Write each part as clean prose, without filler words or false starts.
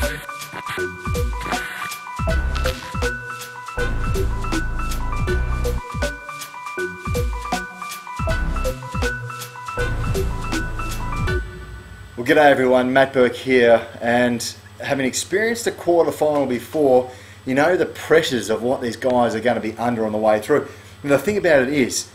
Well, g'day everyone, Matt Burke here, and having experienced a quarter final before, you know the pressures of what these guys are going to be under on the way through. And the thing about it is,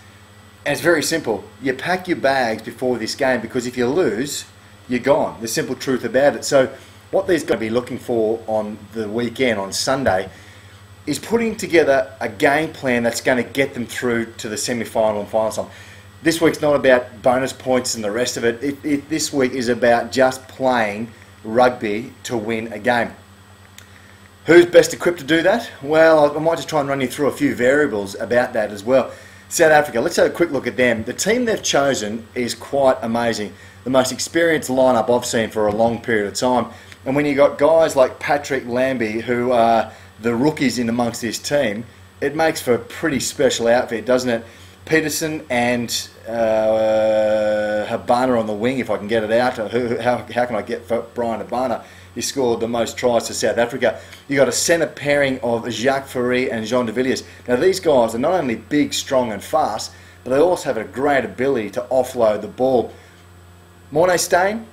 and it's very simple, you pack your bags before this game, because if you lose, you're gone. The simple truth about it. So what these guys are going to be looking for on the weekend, on Sunday, is putting together a game plan that's going to get them through to the semi-final and final time. This week's not about bonus points and the rest of it. This week is about just playing rugby to win a game. Who's best equipped to do that? Well, I might just try and run you through a few variables about that as well. South Africa, let's have a quick look at them. The team they've chosen is quite amazing. The most experienced lineup I've seen for a long period of time. And when you've got guys like Patrick Lambie, who are the rookies in amongst this team, it makes for a pretty special outfit, doesn't it? Peterson and Habana on the wing, if I can get it out. How can I get for Brian Habana? He scored the most tries for South Africa. You've got a centre pairing of Jacques Fourie and Jean de Villiers. Now these guys are not only big, strong and fast, but they also have a great ability to offload the ball. Morné Steyn,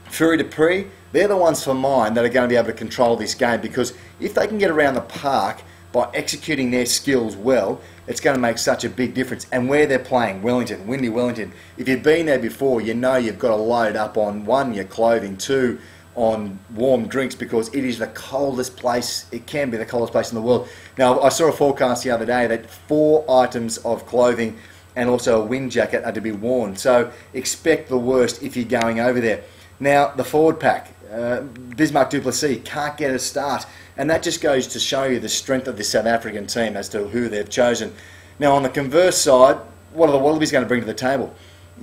Fury Dupree, they're the ones for mine that are going to be able to control this game, because if they can get around the park by executing their skills well, it's going to make such a big difference. And where they're playing, Wellington, windy Wellington, if you've been there before, you know you've got to load up on, one, your clothing, two, on warm drinks, because it is the coldest place, it can be the coldest place in the world. Now, I saw a forecast the other day that 4 items of clothing and also a wind jacket are to be worn. So expect the worst if you're going over there. Now, the forward pack, Bismarck du Plessis can't get a start, and that just goes to show you the strength of the South African team as to who they've chosen. Now, on the converse side, what are the Wallabies going to bring to the table?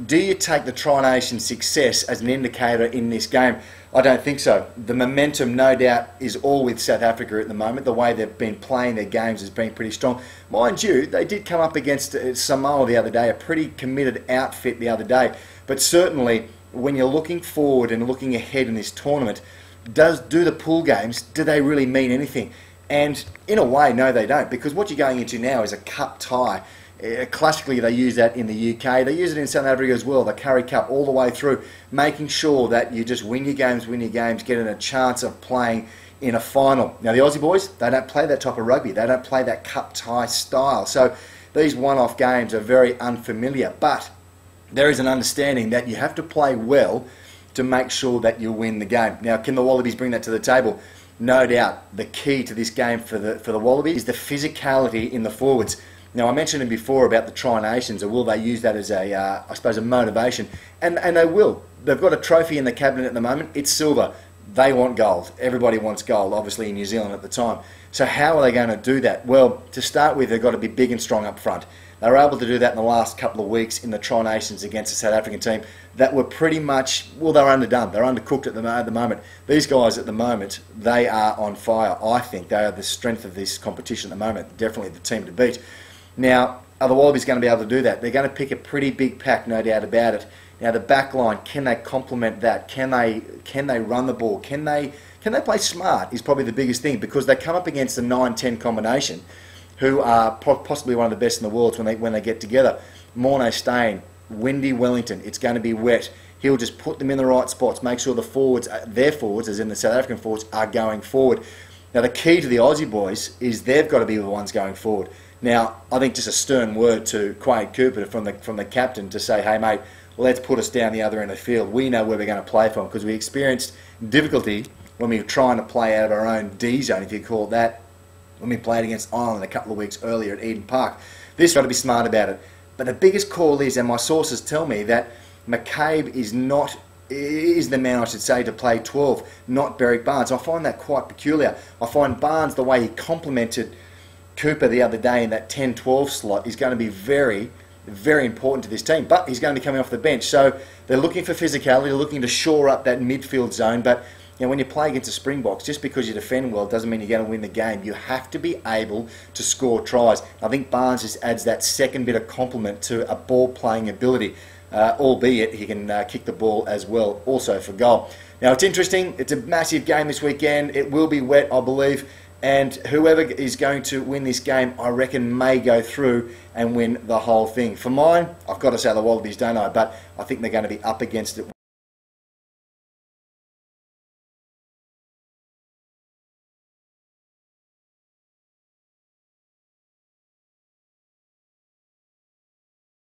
Do you take the Tri-Nation success as an indicator in this game? I don't think so. The momentum, no doubt, is all with South Africa at the moment. The way they've been playing their games has been pretty strong. Mind you, they did come up against Samoa the other day, a pretty committed outfit the other day. But certainly, when you're looking forward and looking ahead in this tournament, do the pool games, do they really mean anything? And in a way, no they don't, because what you're going into now is a cup tie. Classically, they use that in the UK. They use it in South Africa as well, the Currie Cup, all the way through, making sure that you just win your games, getting a chance of playing in a final. Now, the Aussie boys, they don't play that type of rugby. They don't play that cup tie style. So these one-off games are very unfamiliar, but there is an understanding that you have to play well to make sure that you win the game. Now, can the Wallabies bring that to the table? No doubt. The key to this game for the Wallabies is the physicality in the forwards. Now, I mentioned it before about the Tri-Nations, or will they use that as a, I suppose, a motivation? And they will. They've got a trophy in the cabinet at the moment. It's silver. They want gold. Everybody wants gold, obviously, in New Zealand at the time. So how are they going to do that? Well, to start with, they've got to be big and strong up front. They were able to do that in the last couple of weeks in the Tri-Nations against the South African team that were pretty much, well, they're underdone. They're undercooked at the moment. These guys at the moment, they are on fire. I think they are the strength of this competition at the moment. Definitely the team to beat. Now, are the Wallabies going to be able to do that? They're going to pick a pretty big pack, no doubt about it. Now, the back line, can they complement that? Can they run the ball? Can they play smart is probably the biggest thing, because they come up against the 9-10 combination, who are possibly one of the best in the world when they get together. Morné Steyn, windy Wellington, it's going to be wet. He'll just put them in the right spots, make sure the forwards, their forwards, as in the South African forwards, are going forward. Now, the key to the Aussie boys is they've got to be the ones going forward. Now, I think just a stern word to Quade Cooper from the captain to say, hey mate, let's put us down the other end of the field. We know where we're going to play from, because we experienced difficulty when we were trying to play out of our own D zone, if you call it that, when we played against Ireland a couple of weeks earlier at Eden Park. This got to be smart about it. But the biggest call is, and my sources tell me, that McCabe is the man, I should say, to play 12, not Berrick Barnes. I find that quite peculiar. I find Barnes, the way he complemented Cooper the other day in that 10-12 slot, is going to be very, very important to this team. But he's going to be coming off the bench. So they're looking for physicality, they're looking to shore up that midfield zone. But you know, when you play against the Springboks, just because you defend well doesn't mean you're going to win the game. You have to be able to score tries. I think Barnes just adds that second bit of complement to a ball-playing ability. albeit he can kick the ball as well, also for goal. Now, it's interesting. It's a massive game this weekend. It will be wet, I believe. And whoever is going to win this game, I reckon, may go through and win the whole thing. For mine, I've got to say the Wallabies, don't I? But I think they're going to be up against it.